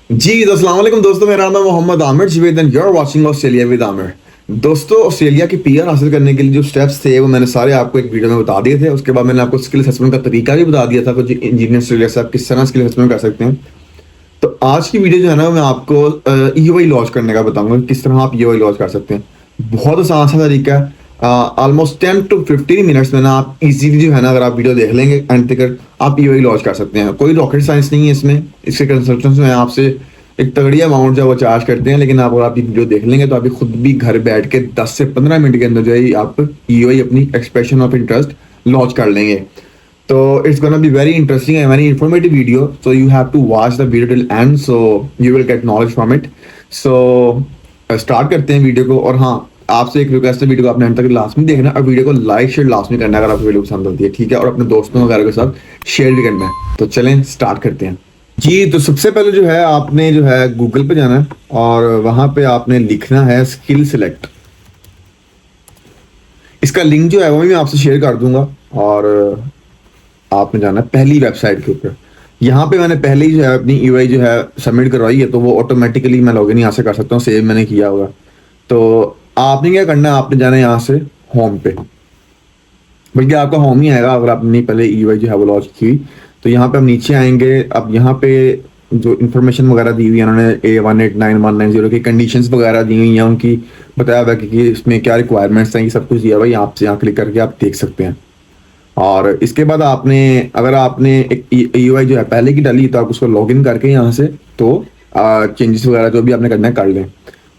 जी तो अस्सलाम वालेकुम दोस्तों, मेरा नाम है Mohammad Aamir Javed and you are watching Australia with Aamir. दोस्तों, ऑस्ट्रेलिया की पीआर हासिल करने के लिए जो स्टेप्स थे वो मैंने सारे आपको एक वीडियो में बता दिए थे। उसके बाद मैंने आपको स्किल असेसमेंट का तरीका भी बता दिया था, कुछ इंजीनियर ऑस्ट्रेलिया से आप किस तरह स्किल असेसमेंट कर सकते हैं। तो आज की वीडियो जो है ना, मैं आपको ईओआई लॉन्च करने का बताऊंगा, किस तरह आप ईओआई लॉन्च कर सकते हैं। बहुत आसान सा तरीका है। ऑलमोस्ट 10 to 15 मिनट्स में ना आप इजीली जो है ना, अगर आप वीडियो देख लेंगे एंड तक आप ईओआई लॉन्च कर सकते हैं। कोई रॉकेट साइंस नहीं है इसमें। इसके कंसल्टेंट्स जो है आपसे एक तगड़ी अमाउंट जो है वो चार्ज करते हैं, लेकिन आप अगर आप ये वीडियो देख लेंगे तो आप खुद भी घर बैठ के 10 से 15 मिनट के अंदर जो है आप ईओआई अपनी एक्सप्रेशन ऑफ इंटरेस्ट लॉन्च कर लेंगे। तो it's gonna be very interesting and very informative video, so you have to watch the video till end, so you will get knowledge from it. So start करते हैं video को। और हाँ, आपसे एक रिक्वेस्ट है, वीडियो को आपने अंत तक लास्ट में देखना और वीडियो को लाइक शेयर लास्ट में करना है अगर आपको वीडियो पसंद आती है, ठीक है। और अपने दोस्तों वगैरह के साथ शेयर भी करना है। तो चलें स्टार्ट करते हैं जी। तो सबसे पहले जो है आपने जो है गूगल पे जाना है और वहां पे आपने लिखना है स्किल सिलेक्ट। इसका लिंक जो है वो मैं आपसे शेयर कर दूंगा। और आपने जाना है पहली वेबसाइट के ऊपर। यहाँ पे मैंने पहले ही जो है अपनी ईओआई जो है सबमिट करवाई है, तो वो ऑटोमेटिकली मैं लॉगिन यहाँ से कर सकता हूँ, सेव मैंने किया होगा। तो आपने क्या करना है, आपने जाना है यहाँ से होम पे, बल्कि आपका होम ही आएगा अगर आपने पहले ईओआई जो है वो लॉन्च की। तो यहाँ पे हम नीचे आएंगे। अब यहाँ पे जो इन्फॉर्मेशन वगैरह दी हुई है उन्होंने A189190 की कंडीशंस वगैरह दी हुई हैं, उनकी बताया हुआ है कि इसमें क्या रिक्वायरमेंट्स हैं, ये सब कुछ दिया हुआ है। यहाँ से यहाँ क्लिक करके आप देख सकते हैं। और इसके बाद आपने, अगर आपने एक ईओआई जो है पहले की डाली तो आप उसको लॉगिन करके यहाँ से तो चेंजेस वगैरह जो भी आपने करना है कर लें।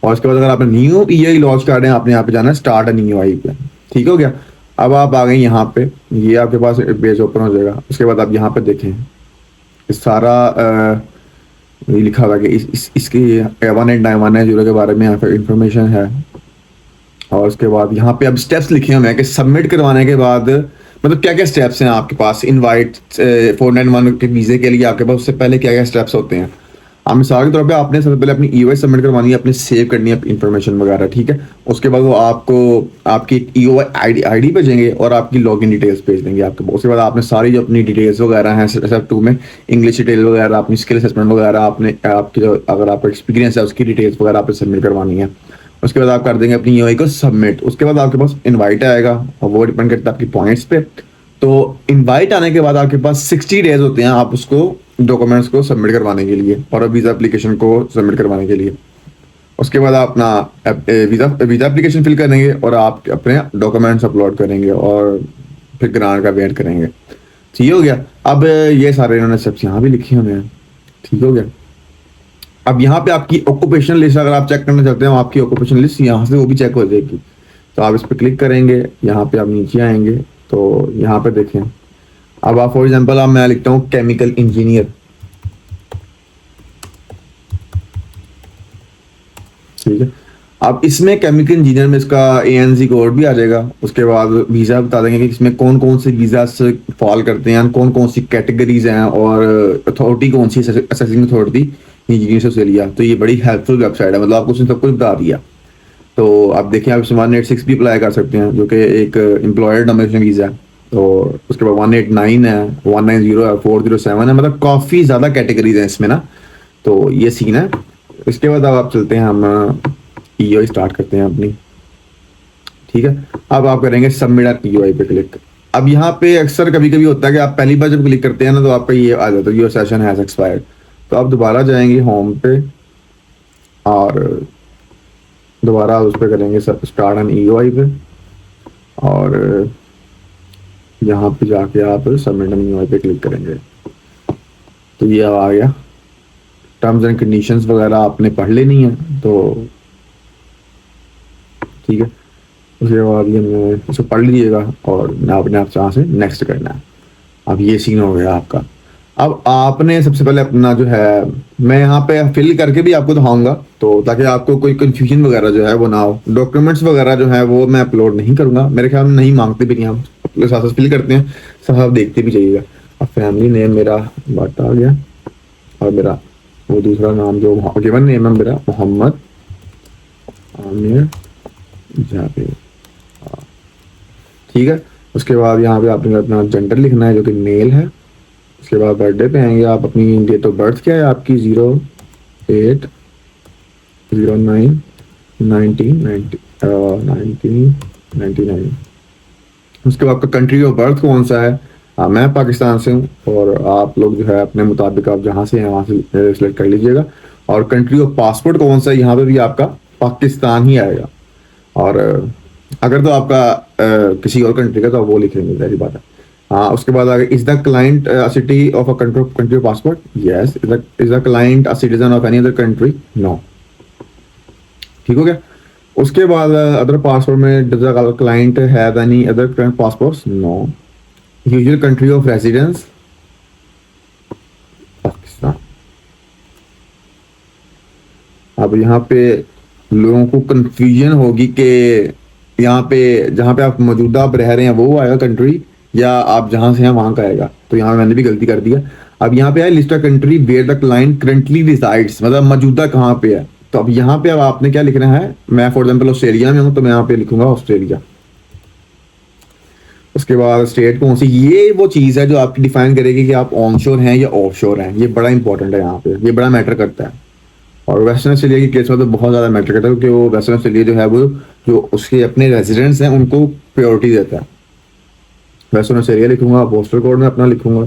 और उसके बाद अगर आपने न्यू ईओआई लॉन्च कर रहे हैं, आपने यहाँ पे जाना है स्टार्ट अ न्यू ईओआई पे। ठीक हो गया। अब आप आ गए यहाँ पे, ये आपके पास पेज ओपन हो जाएगा। उसके बाद आप यहाँ पे देखें इस सारा ये लिखा हुआ है कि इसकी 189190 के बारे में यहाँ पे इंफॉर्मेशन है। और उसके बाद यहाँ पे अब स्टेप्स लिखे हुए हैं कि सबमिट करवाने के बाद मतलब क्या क्या स्टेप्स हैं आपके पास। इनवाइट 491 के वीजे के लिए आपके पास उससे पहले क्या क्या स्टेप्स होते हैं। आप मिसाल के तौर पे आपने सबसे पहले अपनी ईओआई सबमिट करवानी है, अपने सेव करनी है इंफॉर्मेशन वगैरह, ठीक है। उसके बाद वो आपको आपकी ईओआई आईडी भेजेंगे और आपकी लॉगिन डिटेल्स भेज देंगे आपके पास। उसके बाद आपने सारी जो अपनी डिटेल्स वगैरह हैं स्टेप 2 में, इंग्लिश डिटेल वगैरह, अपनी स्किल असेसमेंट वगैरह, आपने आपकी जो अगर आपका एक्सपीरियंस है उसकी डिटेल्स वगैरह आपने सबमिट करवानी है। उसके बाद आप कर देंगे अपनी ईओआई को सबमिट। उसके बाद आपके पास इनवाइट आएगा और वो डिपेंड करता है आपकी पॉइंट्स पे। तो इनवाइट आने के बाद आपके पास 60 डेज होते हैं आप उसको डॉक्यूमेंट्स को सबमिट करवाने के लिए और वीज़ा एप्लीकेशन को सबमिट करवाने के लिए। उसके बाद आप अपना वीज़ा एप्लीकेशन फिल करेंगे और आप अपने डॉक्यूमेंट्स अपलोड करेंगे और फिर ग्रांट का वेट करेंगे। ठीक हो गया। अब ये सारे इन्होंने स्टेप्स यहाँ भी लिखे हुए हैं। ठीक हो गया। अब यहाँ पे आपकी ऑक्यूपेशन लिस्ट अगर आप चेक करना चाहते हैं, आपकी ऑक्यूपेशन लिस्ट यहाँ से वो भी चेक हो जाएगी। तो आप इस पर क्लिक करेंगे, यहाँ पे आप नीचे आएंगे तो यहाँ पे देखें। अब आप फॉर एग्जांपल अब मैं लिखता हूँ केमिकल इंजीनियर। ठीक है। अब इसमें केमिकल इंजीनियर में इसका ANZ कोड भी आ जाएगा। उसके बाद वीज़ा बता देंगे कि इसमें कौन कौन से वीज़ा फॉल करते हैं, कौन कौन सी कैटेगरीज हैं और अथॉरिटी कौन सी, असेसिंग अथॉरिटी इंजीनियर ऑस्ट्रेलिया। तो ये बड़ी हेल्पफुल वेबसाइट है, मतलब आपको उसने सब कुछ बता दिया। तो आप देखिए, आप 186 भी अप्लाई कर सकते हैं जो कि एक एम्प्लॉयर डोमेस्टिक वीज़ा है। तो उसके बाद 189 है, 190 है, 407 है, मतलब काफ़ी ज़्यादा कैटेगरीज हैं इसमें ना। तो ये सीन है। इसके बाद अब आप चलते हैं, हम ईओआई स्टार्ट करते हैं अपनी। ठीक है। अब आप करेंगे सबमिट ईओआई पे क्लिक। अब यहाँ पे अक्सर कभी कभी होता है कि आप पहली बार जब क्लिक करते हैं ना तो आपका ये आ जाता है योर सेशन हैज एक्सपायर्ड। तो आप दोबारा जाएंगे होम पे और दोबारा उस पर करेंगे स्टार्ट ऑन ईओआई पे और यहाँ पे जाके आप सबमिट ऑन ईओआई पे क्लिक करेंगे। तो ये अब आ गया। टर्म्स एंड कंडीशंस वगैरह आपने पढ़ लेनी है, तो ठीक है। उसके बाद ये मैं इसको पढ़ लीजिएगा और मैं अपने आप यहाँ से नेक्स्ट करना है। अब ये सीन हो गया आपका। अब आपने सबसे पहले अपना जो है, मैं यहाँ पे फिल करके भी आपको दिखाऊंगा तो ताकि आपको कोई कंफ्यूजन वगैरह जो है वो ना हो। डॉक्यूमेंट्स वगैरह जो है वो मैं अपलोड नहीं करूंगा, मेरे ख्याल में नहीं मांगते भी नहीं, हम अपने साथ साथ फिल करते हैं, सब आप देखते भी जाइएगा। अब फैमिली नेम मेरा बट आ गया और मेरा वो दूसरा नाम जो गिवन नेम है मेरा मोहम्मद आमिर जावेद। ठीक है। उसके बाद यहाँ पे आपने अपना जेंडर लिखना है जो कि मेल है। उसके बाद बर्थडे पे आएंगे, आप अपनी डेट ऑफ बर्थ क्या है आपकी, 1999। उसके बाद आपका कंट्री ऑफ बर्थ कौन सा है? मैं पाकिस्तान से हूँ और आप लोग जो है अपने मुताबिक आप जहाँ से हैं वहाँ से सिलेक्ट कर लीजिएगा। और कंट्री ऑफ पासपोर्ट कौन सा है? यहाँ पे भी आपका पाकिस्तान ही आएगा। और अगर तो आपका किसी और कंट्री का तो आप वो लिखेंगे, सारी बात है। उसके बाद आगे, is the client city of a country of passport? Yes. Is the client a citizen of any other country? No. ठीक हो गया। उसके बाद अदर पासपोर्ट में, does the client have any other passports? No. Usual country of residence? Pakistan. अब यहाँ पे लोगों को कंफ्यूजन होगी कि यहाँ पे जहाँ पे आप मौजूदा आप रह रहे हैं वो आएगा कंट्री, या आप जहाँ से हैं वहाँ का आएगा। तो यहाँ मैंने भी गलती कर दिया। अब यहाँ पे है list of country where the client currently resides, मतलब मौजूदा कहाँ पे है। तो अब यहाँ पे अब आपने क्या लिखना है? मैं फॉर एग्जाम्पल ऑस्ट्रेलिया में हूँ तो मैं यहाँ पे लिखूंगा ऑस्ट्रेलिया। उसके बाद स्टेट कौन सी, ये वो चीज़ है जो आपकी डिफाइन करेगी कि आप ऑनशोर हैं या ऑफशोर हैं। ये बड़ा इंपॉर्टेंट है, यहाँ पे ये बड़ा मैटर करता है। और वेस्टर्न ऑस्ट्रेलिया की केस में तो बहुत ज़्यादा मैटर करता है, क्योंकि वो वेस्टर्न ऑस्ट्रेलिया जो है वो जो उसके अपने रेजिडेंट्स हैं उनको प्रायोरिटी देता है। वेस्टर्न ऑस्ट्रेलिया लिखूंगा, पोस्टल कोड में अपना लिखूंगा।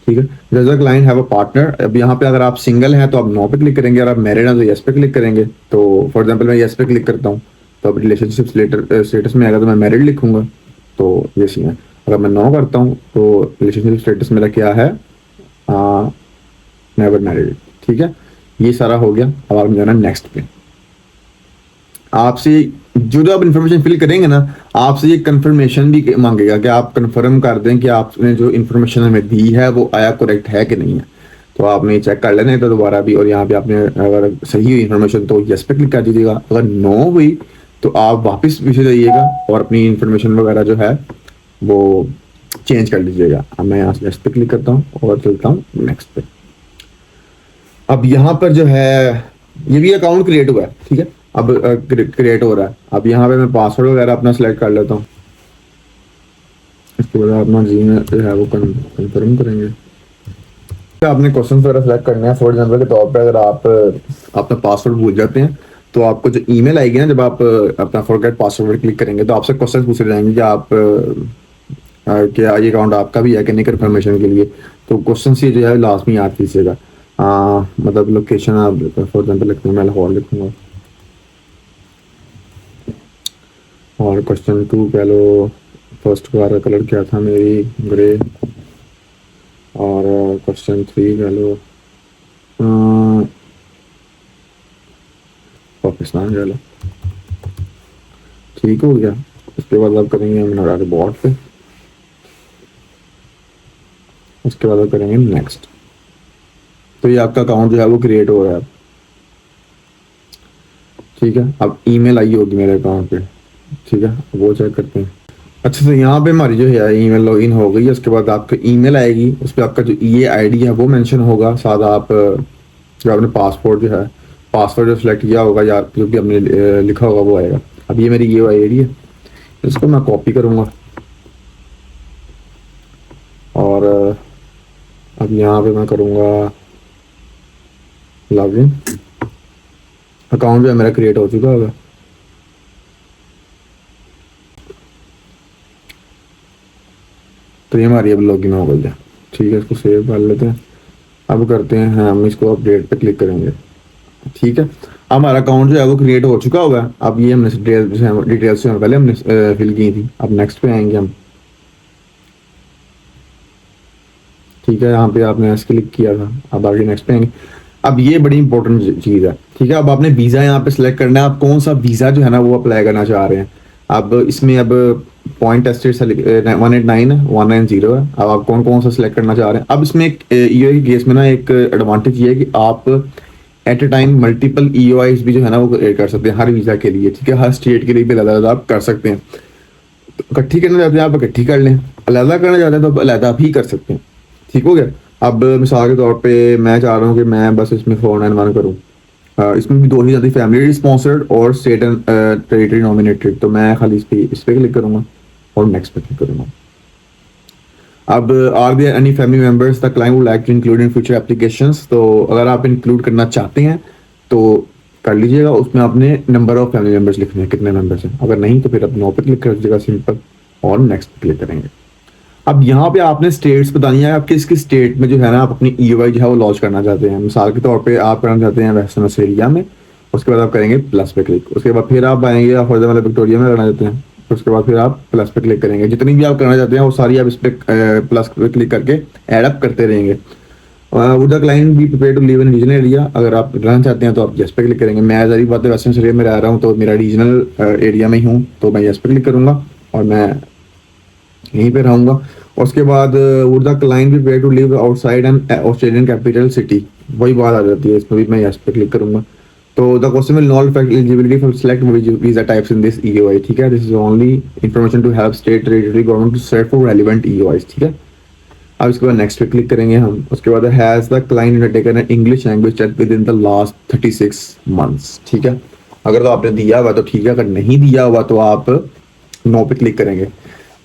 ठीक है। Does the client have a partner? अब यहाँ पे अगर आप सिंगल हैं तो आप नो पे क्लिक करेंगे, अगर आप मैरिड हैं तो येस पे क्लिक करेंगे। तो फॉर एग्जांपल मैं येस पे क्लिक करता हूँ तो अब रिलेशनशिप स्टेटस में आएगा तो मैं मैरिड लिखूंगा, तो ये सी है। अगर मैं नो करता हूँ तो रिलेशनशिप स्टेटस मेरा क्या है? Never married. ठीक है, ये सारा हो गया। अब आप जाना नेक्स्ट पे। आपसे जो आप इन्फॉर्मेशन फिल करेंगे ना, आपसे ये कंफर्मेशन भी मांगेगा कि आप कंफर्म कर दें कि आपने जो इन्फॉर्मेशन हमें दी है वो आया करेक्ट है कि नहीं है। तो आपने चेक कर लेना है तो दोबारा भी, और यहाँ पे आपने अगर सही हुई इन्फॉर्मेशन तो यस पे क्लिक कर दीजिएगा। अगर नो हुई तो आप वापस पीछे जाइएगा और अपनी इन्फॉर्मेशन वगैरह जो है वो चेंज कर लीजिएगा। अब मैं यहाँ से यस पे क्लिक करता हूँ और चलता हूँ नेक्स्ट पे। अब यहाँ पर जो है ये भी अकाउंट क्रिएट हुआ है। ठीक है, अब क्रिएट हो रहा है। अब यहाँ पे मैं पासवर्ड वगैरह अपना सिलेक्ट कर लेता हूँ। इसके बाद अपना जीमेल जो है वो कंफर्म करेंगे। आपने क्वेश्चन वगैरह सेलेक्ट करने हैं। फॉर एग्जांपल के तौर पे अगर आप अपना पासवर्ड भूल जाते हैं तो आपको जो ईमेल आएगी ना, जब आप अपना फॉरगेट पासवर्ड क्लिक करेंगे तो आपसे क्वेश्चन पूछे जाएंगे कि आप क्या ये अकाउंट आपका भी है कि नहीं, कंफर्मेशन के लिए। तो क्वेश्चन ये जो है लास्ट में याद कीजिएगा। मतलब लोकेशन आप फॉर एग्जाम्पल लिखूँगा, मैं लाहौर लिखूँगा। और क्वेश्चन 2 कह लो, फर्स्ट कार का कलर क्या था मेरी? ग्रे। और क्वेश्चन 3 कह लो पाकिस्तान कह लो। ठीक हो गया। उसके बाद आप करेंगे हम बोर्ड पे। उसके बाद आप करेंगे नेक्स्ट। तो ये आपका अकाउंट जो है वो क्रिएट हो रहा है। ठीक है, अब ईमेल आई होगी मेरे अकाउंट पे। ठीक है, वो चेक करते हैं। अच्छा, तो यहाँ पे हमारी जो है ईमेल लॉगिन हो गई है। उसके बाद आपको ईमेल आएगी, उस पर आपका जो ये आईडी है वो मेंशन होगा। साथ आप जो आपने पासपोर्ट जो है पासवर्ड जो सिलेक्ट किया होगा या जो भी आपने लिखा होगा वो आएगा। अब ये मेरी ये आईडी है, इसको मैं कॉपी करूँगा और अब यहाँ पे मैं करूँगा लॉगिन। अकाउंट जो है मेरा क्रिएट हो चुका होगा। तो ये हमारी अब लॉगिन हो गई है। ठीक है, इसको सेव कर लेते हैं। अब करते हैं हम इसको अपडेट पे क्लिक करेंगे। ठीक है, अब हमारा अकाउंट जो है वो क्रिएट हो चुका होगा। अब ये हमने डिटेल्स जो पहले हमने फिल की थी। अब नेक्स्ट पे आएंगे हम। ठीक है, यहाँ पे आपने ऐसे क्लिक किया था। अब आगे नेक्स्ट पे आएंगे। अब ये बड़ी इंपॉर्टेंट चीज़ है। ठीक है, अब आपने वीज़ा यहाँ पे सिलेक्ट करना है। आप कौन सा वीज़ा जो है ना वो अप्लाई करना चाह रहे हैं। अब इसमें अब पॉइंट टेस्टेड 189 है, 190 है। अब आप कौन कौन सा सिलेक्ट करना चाह रहे हैं। अब इसमें एक ईओआई केस में ना एक एडवांटेज ये है कि आप एट ए टाइम मल्टीपल ईओआईज भी जो है ना वो कर सकते हैं हर वीज़ा के लिए। ठीक है, हर स्टेट के लिए भी अलग आप कर सकते हैं। तो इकट्ठी करना चाहते हैं आप इकट्ठी कर लें, अलग करना चाहते हैं तो अलग भी कर सकते हैं। ठीक हो गया। अब मिसाल के तौर पे मैं चाह रहा हूँ कि मैं बस इसमें 491 करूँ। इसमें भी दो ही जाती, फैमिली स्पॉन्सर्ड और स्टेट एंड टेरिटरी नॉमिनेटेड। तो मैं खाली इस पे क्लिक करूँगा और नेक्स्ट पे क्लिक करूँगा। अब are there any family members the client would like to include in future applications, तो अगर आप इंक्लूड करना चाहते हैं तो कर लीजिएगा। उसमें आपने नंबर ऑफ फैमिली मेंबर्स लिखने हैं, कितने मेंबर्स हैं। अगर नहीं तो फिर आप नो पे क्लिक कर दीजिएगा सिंपल, और नेक्स्ट पे क्लिक करेंगे। अब यहाँ पे आपने स्टेट्स बतानी है, आप किस किस स्टेट में जो है ना आप अपनी ईओआई जो है वो लॉन्च करना चाहते हैं। मिसाल के तौर पे आप करना चाहते हैं वेस्टर्न ऑस्ट्रेलिया में, उसके बाद आप करेंगे प्लस पे क्लिक। उसके बाद फिर आप आएंगे फॉर एग्जाम्पल विक्टोरिया में करना चाहते हैं, उसके बाद फिर आप प्लस पे क्लिक करेंगे। जितनी भी आप करना चाहते हैं वो सारी आप इस पे प्लस पे क्लिक करके एड अप करते रहेंगे। Would the client be prepared to live in regional area, अगर आप रहना चाहते हैं तो आप यस पे क्लिक करेंगे। मैं सारी बातें वेस्टर्न ऑस्ट्रेलिया में रह रहा हूँ तो मेरा रीजनल एरिया में ही हूँ, तो मैं यस पे क्लिक करूंगा और मैं यहीं पे रहूंगा। उसके बाद would the client be prepared to live outside an Australian capital city, वही बात आ जाती है, इसमें भी मैं यस पे क्लिक करूंगा। तो the question will not affect eligibility for select visa types in this EOI, ठीक है। This is only information to help state territory government to search for relevant EOIs, ठीक है। अब इसके बाद नेक्स्ट पे क्लिक करेंगे हम। उसके बाद has the client undertaken an English language test within the last 36 months, ठीक है। अगर तो आपने दिया हुआ तो ठीक है, अगर नहीं दिया हुआ तो आप नो पे क्लिक करेंगे।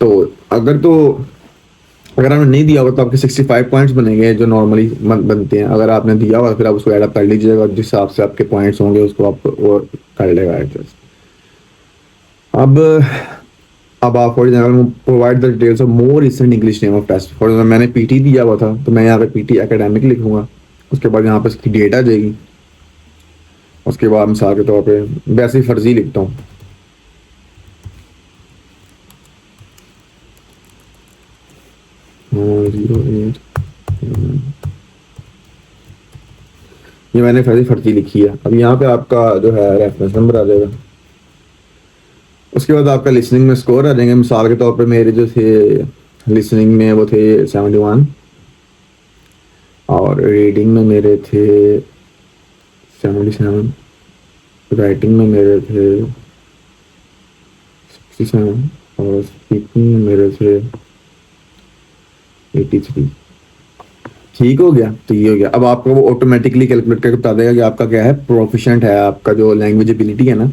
तो अगर आपने नहीं दिया होगा तो आपके 65 पॉइंट्स बनेंगे जो नॉर्मली बनते हैं। अगर आपने दिया होगा तो फिर आप उसको ऐड अप कर लीजिएगा, जिस हिसाब से आपके पॉइंट्स होंगे उसको आप वो कर लेगा एडजस्ट। अब आप for example provide the details of more recent English name of test. For example मैंने पीटी दिया हुआ था तो मैं यहाँ पे पीटी एकेडमिक लिखूंगा। उसके बाद यहाँ पे इसकी डेट आ जाएगी। उसके बाद मिसाल के तौर पे वैसे ही फर्जी लिखता हूँ, ये मैंने फर्जी लिखी है। अब यहाँ पे आपका जो है रेफरेंस नंबर आ जाएगा। उसके बाद आपका लिसनिंग में स्कोर आ जाएंगे। मिसाल के तौर पे मेरे जो थे लिसनिंग में वो थे 71 और रीडिंग में मेरे थे 77, राइटिंग में मेरे थे 67 और स्पीकिंग में मेरे थे 83। ठीक हो गया, तो ये हो गया। अब आपको वो ऑटोमेटिकली कैलकुलेट करके बता देगा कि आपका क्या है, प्रोफिशिएंट है आपका जो लैंग्वेज एबिलिटी है ना,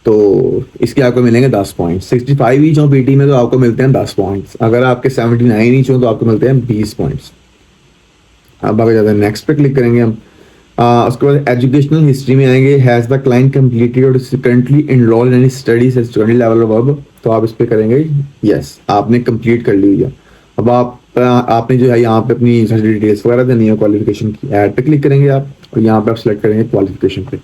तो इसके आपको मिलेंगे 10 पॉइंट। 65 ईच हो पीटी में तो आपको मिलते हैं 10 पॉइंट्स। अगर आपके 79 ईच हो तो आपको मिलते हैं 20 पॉइंट्स। अब आगे जाते हैं नेक्स्ट पे क्लिक करेंगे हम। उसके बाद एजुकेशनल हिस्ट्री में आएंगे। हैज द क्लाइंट कंप्लीटेड और currently enrolled in any studies at study level above, तो आप इस पे करेंगे यस, आपने कंप्लीट कर ली है। अब आपने जो है यहाँ पे अपनी डिटेल्स वगैरह देनी है क्वालिफिकेशन की, ऐड पे क्लिक करेंगे आप और यहाँ पे आप सेलेक्ट करेंगे क्वालिफिकेशन पे।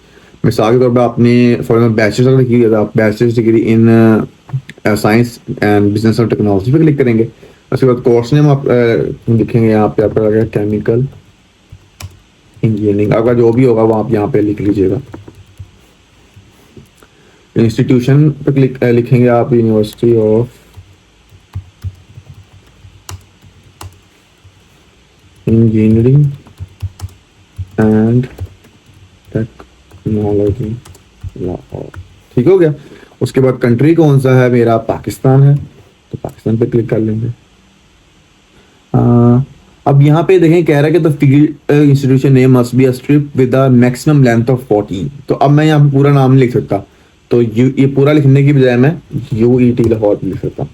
मिसाल के तौर पे आपने फॉर एग्जाम्पल बैचलर्स अगर की आप bachelors degree in science and business और टेक्नोलॉजी पे क्लिक करेंगे। उसके बाद कोर्स नेम आप लिखेंगे, यहाँ पे आपका लगेगा केमिकल इंजीनियरिंग, अगर जो भी होगा वो आप यहाँ पे लिख लीजिएगा। इंस्टीट्यूशन पे क्लिक लिखेंगे आप university of engineering and technology Lahore, ठीक हो गया। उसके बाद कंट्री कौन सा है, मेरा पाकिस्तान है तो पाकिस्तान पे क्लिक कर लेंगे। अब यहाँ पे देखें कह रहा है कि the field institution name must be a strip with a maximum length of 40। तो अब मैं यहाँ पे पूरा नाम नहीं लिख सकता, तो ये पूरा लिखने की बजाय मैं UET लाहौर लिख सकता हूँ।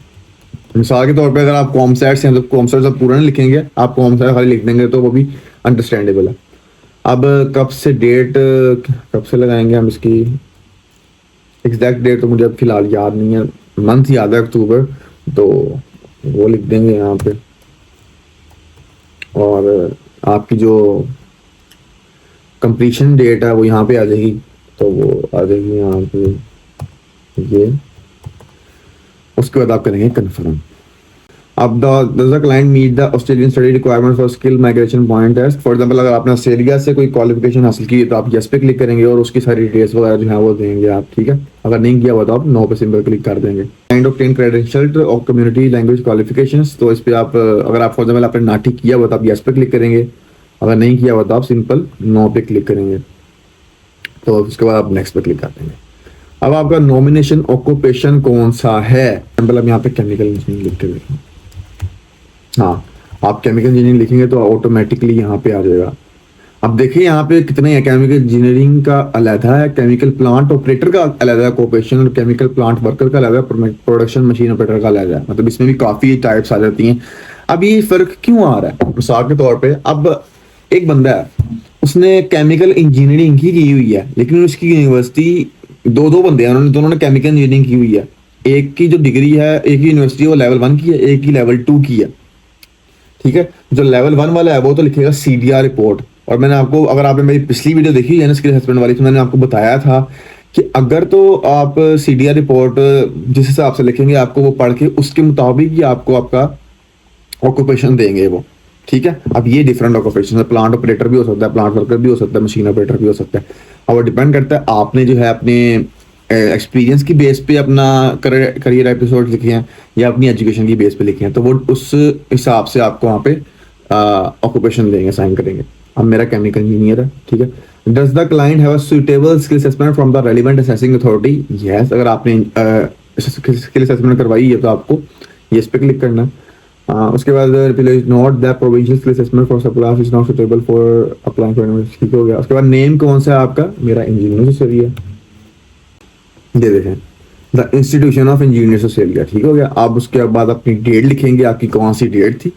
मिसाल के तौर पे अगर आप कॉमसेट्स हैं तो कॉमसेट्स आप पूरा नहीं लिखेंगे, आप कॉमसेट खाली लिख देंगे तो वो भी अंडरस्टैंडेबल है। अब कब से डेट कब से लगाएंगे हम, इसकी एग्जैक्ट डेट तो मुझे अब फिलहाल याद नहीं है, मंथ याद है अक्टूबर, तो वो लिख देंगे यहाँ पे। और आपकी जो कंप्लीशन डेट है वो यहाँ पे आ जाएगी, तो वो आ जाएगी यहाँ पे ये। उसके बाद आप करेंगे कन्फर्म। अब does the client meet the Australian study requirement for skill migration point test? For example अगर आपने ऑस्ट्रेलिया से कोई क्वालिफिकेशन हासिल की तो आप यस पे क्लिक करेंगे और उसकी सारी डिटेल्स वगैरह जो है वो देंगे आप, ठीक है। अगर नहीं किया हुआ तो आप नो पे सिंपल क्लिक कर देंगे। काइंड ऑफ 10 क्रेडेंशियल और कम्युनिटी लैंग्वेज क्वालिफिकेशंस, तो इस पे आप अगर आप फॉर एग्जाम्पल आपने नाटी किया हुआ तो आप यस पे क्लिक करेंगे, अगर नहीं किया हुआ तो आप सिंपल नो पे क्लिक करेंगे, तो उसके बाद आप नेक्स्ट पे क्लिक कर देंगे। अब आपका नॉमिनेशन ऑक्यूपेशन कौन सा है, एग्जाम्पल अब यहाँ पे केमिकल इंजीनियरिंग लिख के देखें। हाँ, आप केमिकल इंजीनियरिंग लिखेंगे तो ऑटोमेटिकली यहाँ पे आ जाएगा। अब देखिए यहाँ पे कितने हैं, केमिकल इंजीनियरिंग का अलग है, केमिकल प्लांट ऑपरेटर का अलग है ऑक्यूपेशन, और केमिकल प्लांट वर्कर का अलग है, प्रोडक्शन मशीन ऑपरेटर का अलग है। मतलब इसमें भी काफ़ी टाइप्स आ जाती हैं। अब ये फर्क क्यों आ रहा है? मिसाल के तौर पे अब एक बंदा है, उसने केमिकल इंजीनियरिंग की हुई है, लेकिन उसकी यूनिवर्सिटी, दो दो बंदे हैं, उन्होंने दोनों ने केमिकल इंजीनियरिंग की हुई है। एक की जो डिग्री है, एक की यूनिवर्सिटी वो लेवल 1 की है, एक की लेवल 2 की है। ठीक है, जो लेवल 1 वाला है वो तो लिखेगा CDR रिपोर्ट। और मैंने आपको, अगर आपने मेरी पिछली वीडियो देखी है ना स्किल असेसमेंट वाली, तो मैंने आपको बताया था कि अगर तो आप CDR रिपोर्ट जिस हिसाब से लिखेंगे, आपको वो पढ़ के उसके मुताबिक ही आपको आपका ऑक्यूपेशन देंगे वो। ठीक है, अब ये डिफरेंट ऑक्यूपेशन है, प्लांट ऑपरेटर भी हो सकता है, प्लांट वर्कर भी हो सकता है, मशीन ऑपरेटर भी हो सकता है। अब वो डिपेंड करता है आपने जो है अपने एक्सपीरियंस की बेस पे अपना करियर एपिसोड लिखे हैं या अपनी एजुकेशन की बेस पे लिखे हैं, तो वो उस हिसाब से आपको वहाँ पे ऑक्यूपेशन देंगे, साइन करेंगे। अब मेरा केमिकल इंजीनियर है, ठीक है। Does the client have a suitable skill assessment from the relevant assessing authority? Yes, अगर आपने स्किल असेसमेंट करवाई है तो आपको यस पे क्लिक करना है। उसके बाद not that provisional skill assessment for supply is not suitable for applying for, ठीक हो गया। उसके बाद नेम कौन सा है आपका? मेरा इंजीनियर ऑस्ट्रेलिया, दे देखें the institution of engineers Australia, ठीक हो गया। आप उसके बाद अपनी डेट लिखेंगे, आपकी कौन सी डेट थी।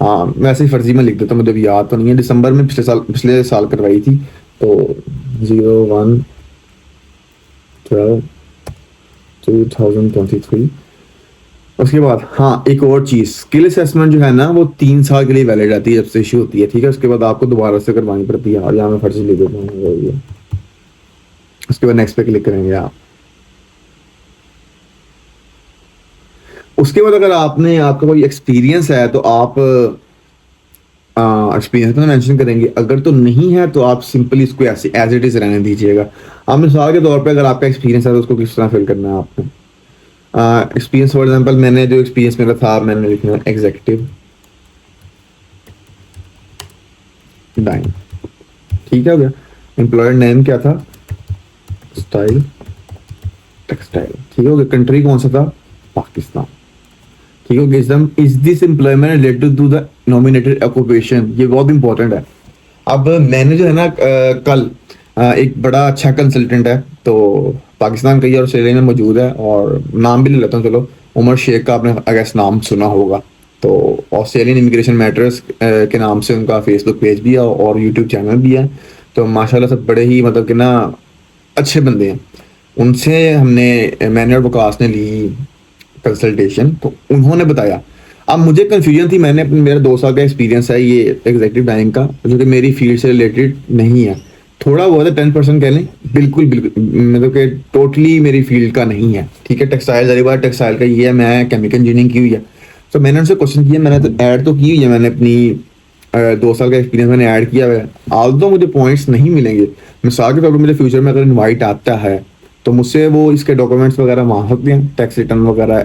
वैसे ही फर्जी में लिख देता हूँ, मुझे याद तो नहीं है, दिसंबर में पिछले साल करवाई थी, तो 01/12/2023। उसके बाद हाँ, एक और चीज़, स्किल असेसमेंट जो है ना वो 3 साल के लिए वैलिड रहती है जब से इशू होती है, ठीक है। उसके बाद आपको दोबारा से करवानी पड़ती है, यहाँ मैं फर्जी लिख देता हूँ। उसके बाद नेक्स्ट पे क्लिक करेंगे आप। उसके बाद अगर आपका कोई एक्सपीरियंस है तो आप एक्सपीरियंस में मेंशन करेंगे, अगर तो नहीं है तो आप सिंपली इसको ऐसे एज इट इज रहने दीजिएगा। आप मिसाल के तौर पे अगर आपका एक्सपीरियंस है तो उसको किस तरह फिल करना है आपको। एक्सपीरियंस फॉर एग्जांपल, मैंने जो एक्सपीरियंस मेरा था, मैंने लिखना है एग्जीक्यूटिव डाइन, ठीक है हो गया। एम्प्लॉयर नेम क्या था? स्टाइल टेक्सटाइल, ठीक हो गया। कंट्री कौन सा था? पाकिस्तान, ठीक है। Is this employment related to the nominated occupation? ये बहुत इंपॉर्टेंट है। अब मैंने जो है ना कल एक बड़ा अच्छा कंसल्टेंट है, तो पाकिस्तान का ही और ऑस्ट्रेलिया में मौजूद है, और नाम भी ले लेता हूँ, चलो। उमर शेख का आपने अगर नाम सुना होगा, तो ऑस्ट्रेलियन इमिग्रेशन मैटर्स के नाम से उनका फेसबुक पेज भी है और यूट्यूब चैनल भी है। तो माशाल्लाह सब बड़े ही मतलब कि ना अच्छे बंदे हैं। उनसे मैंने और वकास ने ली कंसल्टेशन, तो उन्होंने बताया। अब मुझे कंफ्यूजन थी, मेरा 2 साल का एक्सपीरियंस है ये एग्जीक्यूटिव डाइनिंग का, जो कि मेरी फील्ड से रिलेटेड नहीं है, थोड़ा बहुत है, 10% कह लें, बिल्कुल मतलब कि टोटली मेरी फील्ड का नहीं है, ठीक है। टेक्सटाइल का ये है, मैं केमिकल इंजीनियरिंग की हुई है। तो मैंने उनसे क्वेश्चन किया, मैंने तो ऐड तो की हुई है, मैंने अपनी 2 साल का एक्सपीरियंस मैंने ऐड किया हुआ है। आज तो मुझे पॉइंट्स नहीं मिलेंगे, मिसाल के तौर पर मुझे फ्यूचर में अगर इन्वाइट आता है तो मुझसे वो इसके डॉक्यूमेंट्स वगैरह मांग सकते हैं, टैक्स रिटर्न वगैरह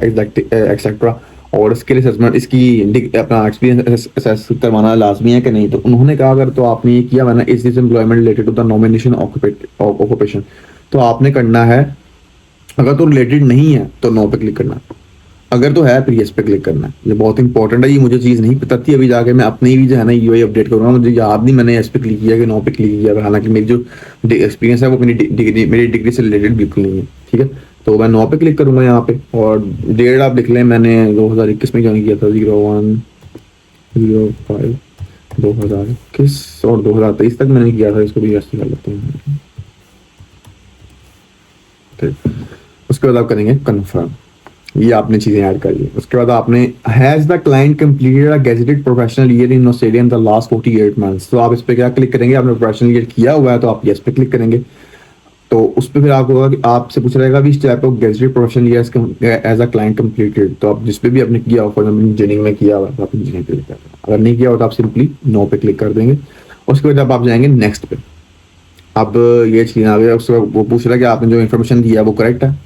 एक्सेट्रा, और स्किल असेसमेंट, इसकी अपना एक्सपीरियंस असेस करवाना लाजमी है कि नहीं। तो उन्होंने कहा अगर तो आपने ये किया हुआ ना, is this employment related to the nomination occupation, तो आपने करना है, अगर तो रिलेटेड नहीं है तो नो पे क्लिक करना, अगर तो है फिर यस पे क्लिक करना है। ये बहुत इंपॉर्टेंट है, ये मुझे चीज़ नहीं पता थी, अभी जाके मैं अपनी भी जो है ना यूआई अपडेट करूँगा, मुझे याद नहीं मैंने यस पे क्लिक किया कि नो पे क्लिक किया, हालांकि मेरी जो एक्सपीरियंस है वो मेरी डिग्री से रिलेटेड बिल्कुल नहीं है, ठीक है। तो मैं 9 पे क्लिक करूंगा यहाँ पे, और डेट आप लिख लें, मैंने 2021 में ज्वाइन किया था, 01/05/2021, और 2023 तक मैंने किया था, इसको भी व्यस्त कर लेते हैं। उसके बाद आप करेंगे कन्फर्म, ये आपने चीजें ऐड कर ली। उसके बाद आपने has the client completed a gazetted professional year in Australia in the last 48 months, तो आप इस पे क्या क्लिक करेंगे? आपने प्रोफेशनल ईयर किया हुआ है तो आप यस पे क्लिक करेंगे। तो उस पर फिर आपको होगा कि आपसे पूछ रहेगा भी type of gazetted professional year as a client completed, तो आप जिस पे भी आपने किया हो, फॉर एग्जाम्पल इंजीनियरिंग में किया हुआ तो आप इंजीनियरिंग पे क्लिक कर देंगे, अगर नहीं किया हो तो आप सिंपली नो पे क्लिक कर देंगे। उसके बाद जब आप जाएंगे नेक्स्ट पे, अब ये चीज़ आ गई, उसके बाद वो पूछ रहा है कि आपने जो इन्फॉर्मेशन दिया है वो करेक्ट है।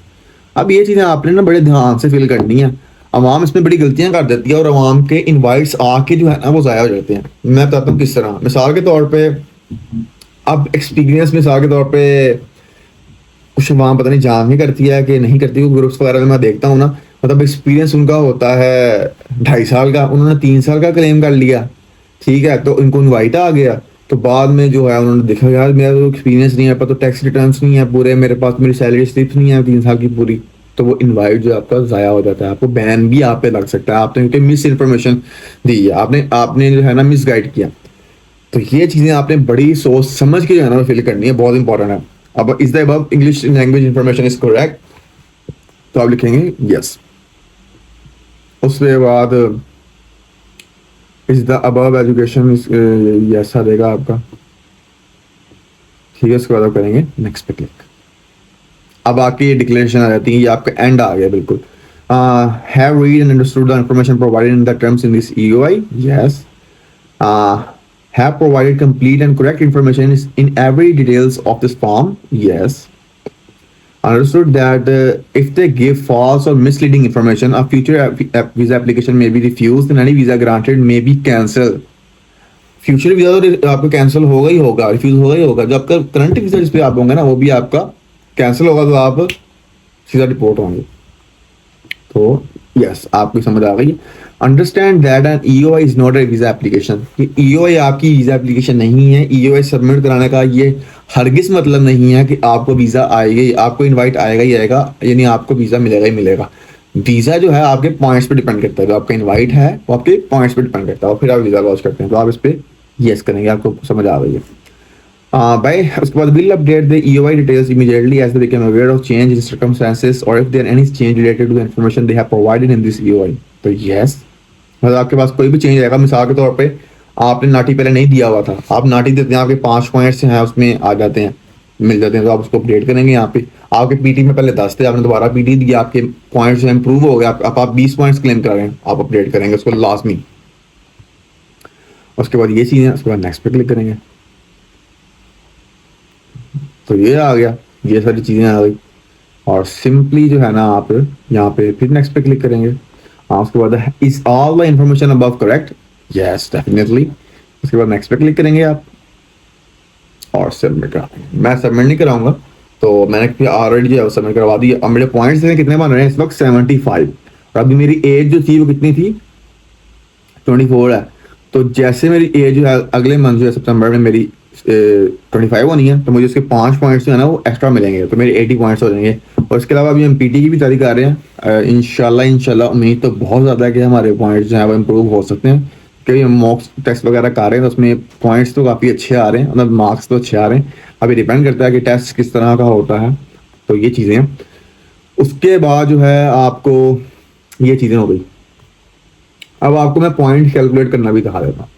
अब ये चीज़ें आपने ना बड़े ध्यान से फिल करनी है। अवाम इसमें बड़ी गलतियां कर देती है, और अवाम के इनवाइट्स आके जो है ना वो ज़ाया हो जाते हैं। मैं बताता हूँ किस तरह, मिसाल के तौर पे, अब एक्सपीरियंस मिसाल के तौर पे कुछ अवाम पता नहीं जान नहीं करती है कि नहीं करती, ग्रुप्स वगैरह में मैं देखता हूँ ना, मतलब एक्सपीरियंस उनका होता है 2.5 साल का, उन्होंने 3 साल का क्लेम कर लिया, ठीक है। तो इनको इनवाइट आ गया, तो बाद में जो है उन्होंने देखा यार मेरा तो एक्सपीरियंस नहीं है, पर तो टैक्स रिटर्न्स नहीं है पूरे मेरे पास, मेरी सैलरी स्लिप्स नहीं है 3 साल की पूरी, तो वो इनवाइट जो आपका ज़ाया हो जाता है, आपको बैन भी आप पे लग सकता है, आपने क्योंकि मिस इन्फॉर्मेशन दी है, आपने जो है ना मिस गाइड किया। तो ये चीज़ें आपने बड़ी सोच समझ के जो है ना फिल करनी है, बहुत इंपॉर्टेंट है। अब is the above English language information is correct, तो आप लिखेंगे यस। उसके बाद is the above education yes आ देगा आपका, ठीक है। उसके बाद आप करेंगे नेक्स्ट पे क्लिक। अब आपकी डिक्लेरेशन आ जाती है, ये आपका एंड आ गया बिल्कुल। Have read and understood the information provided in the terms in this EOI, yes. Have provided complete and correct information in every details of this form, yes. Understood that if they give false or misleading information, a future visa application may be refused and any visa granted may be cancelled. Future visa तो आपका cancel होगा ही होगा, refuse होगा ही होगा। जो आपका current visa जिस पे आप होंगे ना, वो भी आपका कैंसिल होगा, तो आप सीधा रिपोर्ट होंगे। तो यस, आपकी समझ आ गई। Understand that an EOI is not a visa application, EOI आपकी वीजा एप्लीकेशन नहीं है। ईओआई सबमिट कराने का ये हरगिज मतलब नहीं है कि आपको वीजा आएगा, आपको इनवाइट आएगा ही आएगा, यानी आपको वीजा मिलेगा ही मिलेगा। वीजा जो है आपके पॉइंट्स पे डिपेंड करता है, जो आपका इनवाइट है वो आपके पॉइंट्स पे डिपेंड करता है, और फिर आप वीजा लॉन्च करते हैं। तो आप इस पे यस करेंगे, आपको समझ आ गई है भाई। उसके बाद will update the EOI details immediately as they become aware of change in circumstances और if there any change related to the information they have provided in this EOI. तो यस, मतलब आपके पास कोई भी चेंज आएगा, मिसाल के तौर पे आपने नाटी पहले नहीं दिया हुआ था, आप नाटी देते हैं, आपके 5 पॉइंट्स हैं उसमें आ जाते हैं, मिल जाते हैं, तो आप उसको अपडेट करेंगे। यहाँ पे आपके पीटी में पहले 10 थे, आपने दोबारा पीटी दिया, आपके पॉइंट्स जो इंप्रूव हो गए, आप 20 पॉइंट्स क्लेम कर रहे हैं, आप अपडेट करेंगे उसको लाजमी। उसके बाद ये चीज़ें, उसके बाद नेक्स्ट पे क्लिक करेंगे। तो ये आ गया, ये सारी चीज़ें आ गई, और सिंपली जो है ना आप यहाँ पे फिर नेक्स्ट पे क्लिक करेंगे। हाँ, उसके बाद is all the information above correct, yes definitely. उसके बाद नेक्स्ट पे क्लिक करेंगे आप और सबमिट कराएंगे। मैं सबमिट नहीं कराऊंगा, तो मैंने ऑलरेडी जो है सबमिट करवा दी। अब मेरे पॉइंट्स कितने बन रहे हैं इस वक्त 75, और अभी मेरी एज जो थी वो कितनी थी 24 है। तो जैसे मेरी एज जो है अगले मंथ जो है सितंबर में मेरी 25 होनी है, तो मुझे उसके 5 पॉइंट्स जो है ना वो एक्स्ट्रा मिलेंगे, तो मेरे 80 पॉइंट्स हो जाएंगे। और इसके अलावा अभी हम पीटी की भी तैयारी कर रहे हैं, इंशाल्लाह उम्मीद तो बहुत ज़्यादा है कि हमारे पॉइंट्स जो है वो इम्प्रूव हो सकते हैं, क्योंकि हम मॉक टेस्ट वगैरह कर रहे हैं, तो उसमें पॉइंट्स तो काफ़ी अच्छे आ रहे हैं, मतलब मार्क्स तो अच्छे आ रहे हैं। अभी डिपेंड करता है कि टेस्ट किस तरह का होता है, तो ये चीज़ें हैं। उसके बाद जो है आपको ये चीज़ें हो गई। अब आपको मैं पॉइंट कैलकुलेट करना भी दिखा देता हूँ।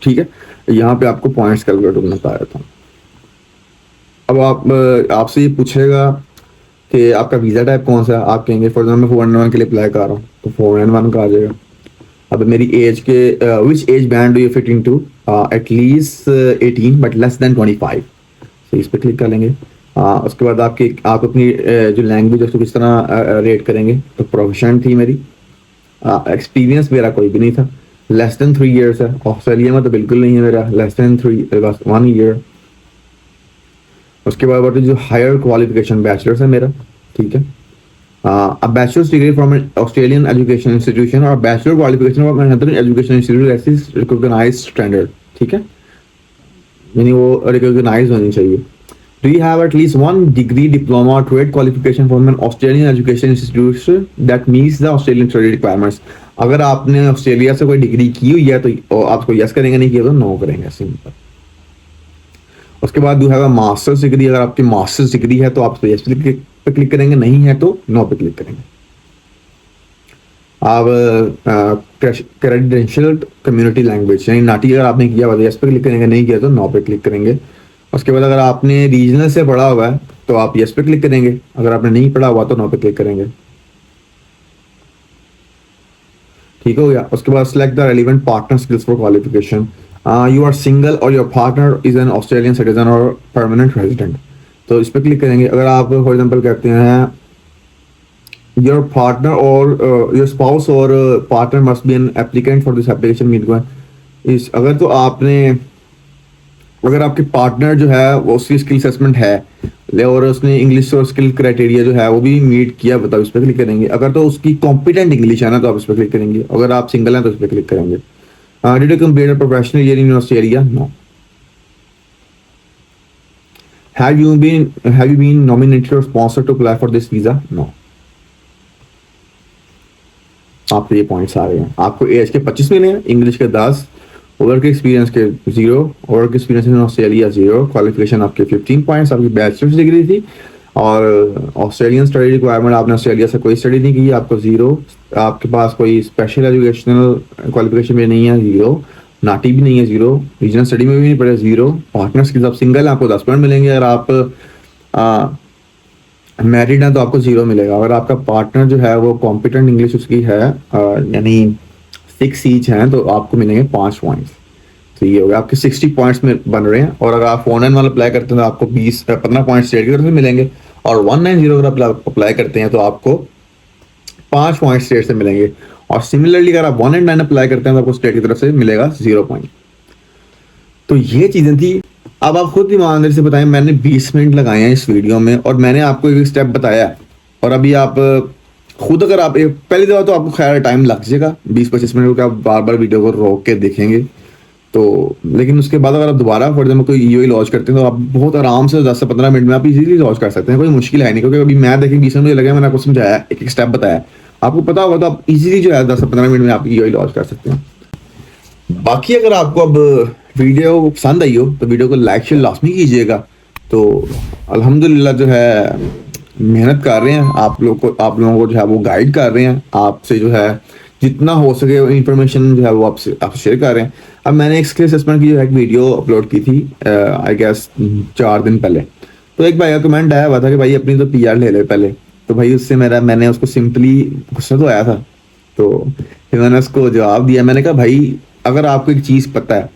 ठीक है, यहाँ पे आपको पॉइंट्स कैलकुलेट करना बता देता हूँ। अब आपसे ये पूछेगा कि आपका वीज़ा टाइप कौन सा है, आप कहेंगे फॉर एग्जाम्पल 491 के लिए अप्लाई कर रहा हूँ, तो 491 का आ जाएगा। अब मेरी एज के which age band do you fit into, at least 18 but less than 25, तो इस पर क्लिक कर लेंगे। उसके बाद आप अपनी जो लैंग्वेज है उसको किस तरह रेट करेंगे, तो प्रोफिशिएंट थी मेरी, एक्सपीरियंस मेरा कोई भी नहीं था, लेस देन 3 ईयर्स है। ऑस्ट्रेलिया में तो बिल्कुल नहीं है मेरा, लेस देन 1 ईयर। उसके बाद जो हायर क्वालिफिकेशन बैचलर्स है मेरा, ठीक है। अब bachelor's degree from Australian education institution और bachelor qualification from another education institute recognised standard, ठीक है, यानी वो रिकॉग्नाइज होनी चाहिए। Do you have at least 1 degree diploma और trade qualification from an Australian education institute that meets the Australian study requirements. अगर आपने ऑस्ट्रेलिया से कोई डिग्री की हुई है तो आपको यस करेंगे, नहीं किया तो नो करेंगे, सिंपल। उसके बाद do have a masters degree, अगर आपकी मास्टर्स डिग्री है तो आप यस पे क्लिक करेंगे, नहीं है तो नो पे क्लिक करेंगे। आप क्रेडेंशियल कम्युनिटी लैंग्वेज यानी नाटी अगर आपने किया हुआ तो यस पे क्लिक करेंगे, नहीं किया तो नो पे क्लिक करेंगे। उसके बाद अगर आपने रीजनल से पढ़ा हुआ है तो आप यस पे क्लिक करेंगे, अगर आपने नहीं पढ़ा हुआ तो नो पे क्लिक करेंगे, ठीक हो गया। उसके बाद select the relevant partner skills for qualification, you are single और your partner is an Australian citizen और परमानेंट रेजिडेंट, तो इस पर क्लिक करेंगे। अगर आप फॉर एग्जांपल कहते हैं योर पार्टनर और योर स्पाउस और partner must be an applicant for this application mean इस, अगर तो आपने अगर आपके पार्टनर जो है वो उसकी स्किल असेसमेंट है और उसने इंग्लिश और स्किल क्राइटेरिया जो है वो भी मीट किया, बताओ इस पर क्लिक करेंगे। अगर तो उसकी कॉम्पिटेंट इंग्लिश है ना तो आप इस पर क्लिक करेंगे। अगर आप सिंगल हैं तो इस पर क्लिक करेंगे। Did you complete a professional year in Australia? No. Have you been nominated or sponsored to apply for this visa? No. आपके ये पॉइंट्स आ रहे हैं। आपको एज के 25 मिले हैं, इंग्लिश के 10, वर्क एक्सपीरियंस के 0, work experience in Australia 0, qualification आपके 15 पॉइंट्स, आपकी बैचलर्स डिग्री थी, और ऑस्ट्रेलियन स्टडी रिक्वायरमेंट आपने ऑस्ट्रेलिया से कोई स्टडी नहीं की, आपको 0, आपके पास कोई स्पेशल एजुकेशनल क्वालिफिकेशन भी नहीं है 0, नाटी भी नहीं है 0, रीजनल स्टडी में भी नहीं पड़े 0, पार्टनर्स के साथ सिंगल है आपको 10 पॉइंट मिलेंगे, अगर आप मैरिड है तो आपको 0 मिलेगा। अगर आपका पार्टनर जो है वो कॉम्पिटेंट इंग्लिश उसकी है यानी 6 ईच हैं तो आपको मिलेंगे 5 पॉइंट्स। तो ये हो गया आपके 60 पॉइंट्स में बन रहे हैं। और अगर आप 491 अप्लाई करते हैं तो आपको 15 पॉइंट स्टेट की तरफ से मिलेंगे, और 190 अगर आप अप्लाई करते हैं तो आपको 5 पॉइंट स्टेट से मिलेंगे, और सिमिलरली अगर आप 189 अप्लाई करते हैं तो आपको स्टेट की तरफ से मिलेगा 0 पॉइंट। तो ये चीजें थी। अब आप खुद ईमानदारी से बताएं, मैंने 20 मिनट लगाए हैं इस वीडियो में और मैंने आपको एक स्टेप बताया है, और अभी आप खुद अगर आप पहली दफा तो आपको खैर टाइम लग जाएगा 20-25 मिनट का, आप बार बार वीडियो को रोक के देखेंगे तो, लेकिन उसके बाद अगर आप दोबारा फॉर एग्जाम्पल कोई ईओई लॉन्च करते हैं तो आप बहुत आराम से 10 से 15 मिनट में आप इजीली लॉन्च कर सकते हैं, कोई मुश्किल है नहीं। क्योंकि अभी मैं देखिए 20 मिनट लगे, मैंने आपको समझाया, एक एक स्टेप बताया, आपको पता होगा तो आप इजीली जो है 10 से 15 मिनट में आप ईओई लॉन्च कर सकते हैं। बाकी अगर आपको अब वीडियो पसंद आई हो तो वीडियो को लाइक शेयर लाजमी कीजिएगा। तो अल्हम्दुलिल्लाह जो है मेहनत कर रहे हैं, आप लोगों को जो है वो गाइड कर रहे हैं, आपसे जो है जितना हो सके इंफॉर्मेशन जो है वो आपसे शेयर कर रहे हैं। अब मैंने एक स्किल असेसमेंट की जो है एक वीडियो अपलोड की थी आई गेस 4 दिन पहले, तो एक भाई का कमेंट आया हुआ था कि भाई अपनी तो पीआर ले ले पहले। तो भाई उससे मैंने उसको सिंपली गुस्सा तो आया था, तो फिर मैंने उसको जवाब दिया। मैंने कहा भाई अगर आपको एक चीज़ पता है,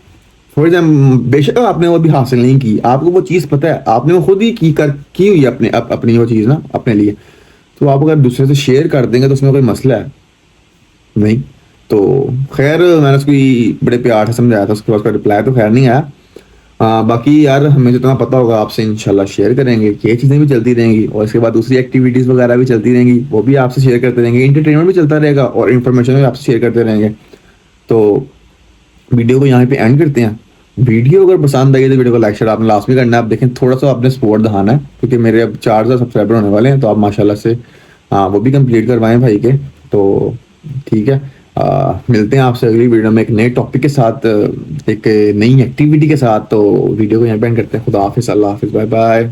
फॉर एग्जाम्पल बेशक आपने वो भी हासिल नहीं की, आपको वो चीज़ पता है, आपने वो खुद ही की हुई है अपनी वो चीज़ ना अपने लिए, तो आप अगर दूसरे से शेयर कर देंगे तो उसमें कोई मसला है नहीं। तो खैर मैंने उसको बड़े प्यार से समझाया था, उसके बाद उसका रिप्लाई तो खैर नहीं आया। बाकी यार हमें जितना पता होगा आपसे इंशाल्लाह शेयर करेंगे, ये चीज़ें भी चलती रहेंगी, और इसके बाद दूसरी एक्टिविटीज़ वगैरह भी चलती रहेंगी, वो भी आपसे शेयर करते रहेंगे, इंटरटेनमेंट भी चलता रहेगा और इन्फॉर्मेशन भी आपसे शेयर करते रहेंगे। तो वीडियो को यहाँ पे एंड करते हैं। वीडियो अगर पसंद आई तो वीडियो को लाइक शेयर आपने लास्ट में करना है। आप देखें थोड़ा सा आपने सपोर्ट दिखाना है, क्योंकि मेरे अब 4000 सब्सक्राइबर होने वाले हैं, तो आप माशाल्लाह से वो भी कंप्लीट करवाएं भाई के। तो ठीक है, मिलते हैं आपसे अगली वीडियो में एक नए टॉपिक के साथ, एक नई एक्टिविटी के साथ। तो वीडियो को यहाँ पे एंड करते हैं। खुदा हाफिज़, अल्लाह हाफिज़, बाय बाय।